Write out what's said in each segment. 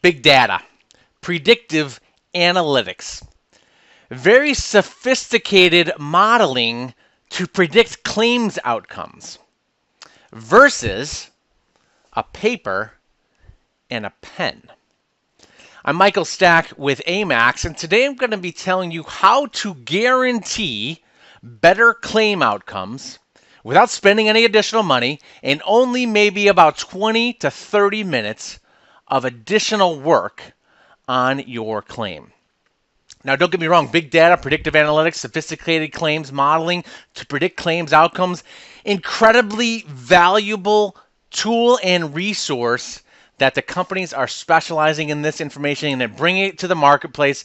Big data, predictive analytics, very sophisticated modeling to predict claims outcomes versus a paper and a pen. I'm Michael Stack with Amaxx, and today I'm going to be telling you how to guarantee better claim outcomes without spending any additional money and only maybe about 20 to 30 minutes of additional work on your claim. Now, don't get me wrong, big data, predictive analytics, sophisticated claims modeling to predict claims outcomes, incredibly valuable tool and resource that the companies are specializing in this information and then bringing it to the marketplace,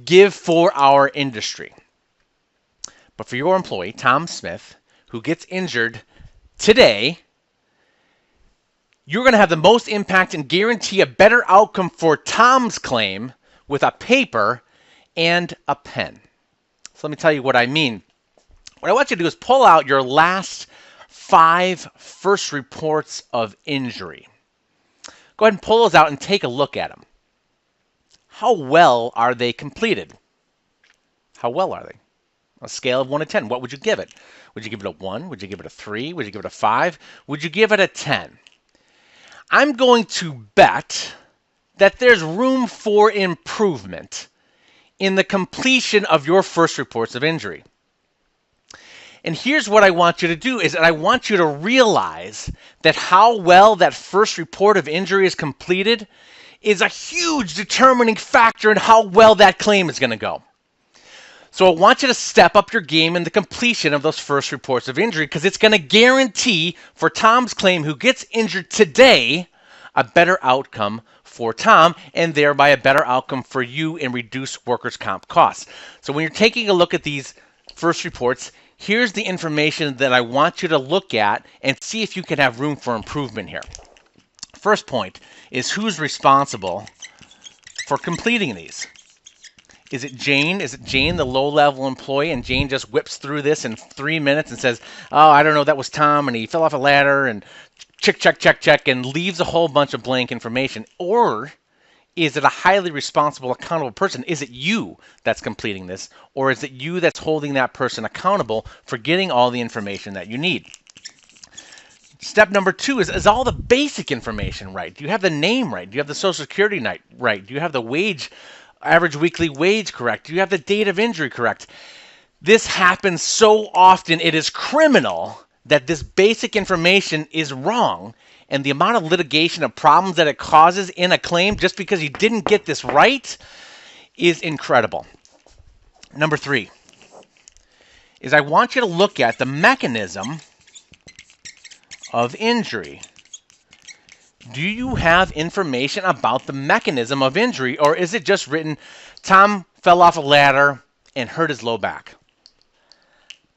give for our industry. But for your employee, Tom Smith, who gets injured today, you're going to have the most impact and guarantee a better outcome for Tom's claim with a paper and a pen. So let me tell you what I mean. What I want you to do is pull out your last 5 first reports of injury. Go ahead and pull those out and take a look at them. How well are they completed? How well are they? On a scale of 1 to 10, what would you give it? Would you give it a 1? Would you give it a 3? Would you give it a 5? Would you give it a 10? I'm going to bet that there's room for improvement in the completion of your first reports of injury. And here's what I want you to do is that I want you to realize that how well that first report of injury is completed is a huge determining factor in how well that claim is going to go. So I want you to step up your game in the completion of those first reports of injury because it's going to guarantee for Tom's claim who gets injured today a better outcome for Tom and thereby a better outcome for you and reduce workers' comp costs. So when you're taking a look at these first reports, here's the information that I want you to look at and see if you can have room for improvement here. First point is who's responsible for completing these. Is it Jane? Is it Jane, the low-level employee, and Jane just whips through this in 3 minutes and says, oh, I don't know, that was Tom, and he fell off a ladder, and check, and leaves a whole bunch of blank information? Or is it a highly responsible, accountable person? Is it you that's completing this? Or is it you that's holding that person accountable for getting all the information that you need? Step number 2 is all the basic information right? Do you have the name right? Do you have the Social Security right? Do you have the average weekly wage correct? Do you have the date of injury correct? This happens so often, it is criminal that this basic information is wrong, and the amount of litigation of problems that it causes in a claim just because you didn't get this right is incredible. Number 3 is I want you to look at the mechanism of injury. Do you have information about the mechanism of injury, or is it just written, Tom fell off a ladder and hurt his low back?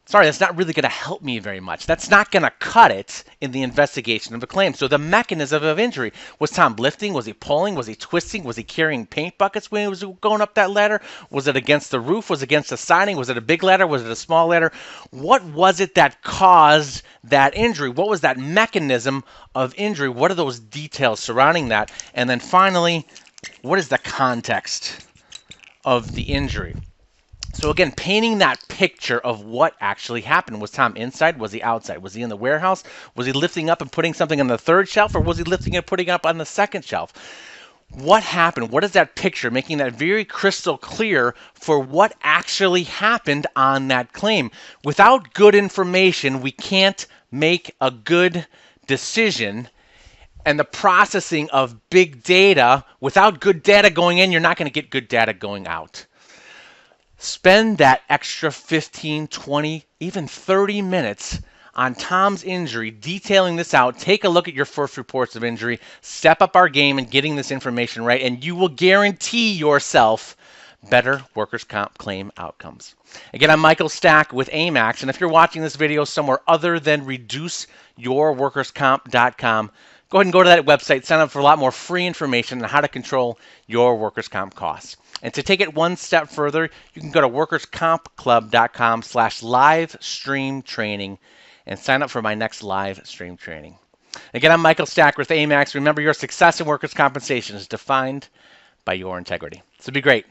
Sorry, that's not really going to help me very much. That's not going to cut it in the investigation of a claim. So the mechanism of injury, was Tom lifting? Was he pulling? Was he twisting? Was he carrying paint buckets when he was going up that ladder? Was it against the roof? Was it against the siding? Was it a big ladder? Was it a small ladder? What was it that caused that injury? What was that mechanism of injury? What are those details surrounding that? And then finally, what is the context of the injury? So again, painting that picture of what actually happened. Was Tom inside? Was he outside? Was he in the warehouse? Was he lifting up and putting something on the 3rd shelf, or was he lifting and putting it up on the 2nd shelf? What happened? What is that picture? Making that very crystal clear for what actually happened on that claim. Without good information, we can't make a good decision. And the processing of big data, without good data going in, you're not going to get good data going out. Spend that extra 15, 20, even 30 minutes on Tom's injury, detailing this out. Take a look at your first reports of injury. Step up our game in getting this information right, and you will guarantee yourself better workers' comp claim outcomes. Again, I'm Michael Stack with Amaxx, and if you're watching this video somewhere other than reduceyourworkerscomp.com, go ahead and go to that website, sign up for a lot more free information on how to control your workers' comp costs. And to take it one step further, you can go to workerscompclub.com/live stream training and sign up for my next live stream training. Again, I'm Michael Stacker with Amaxx. Remember, your success in workers' compensation is defined by your integrity. So be great.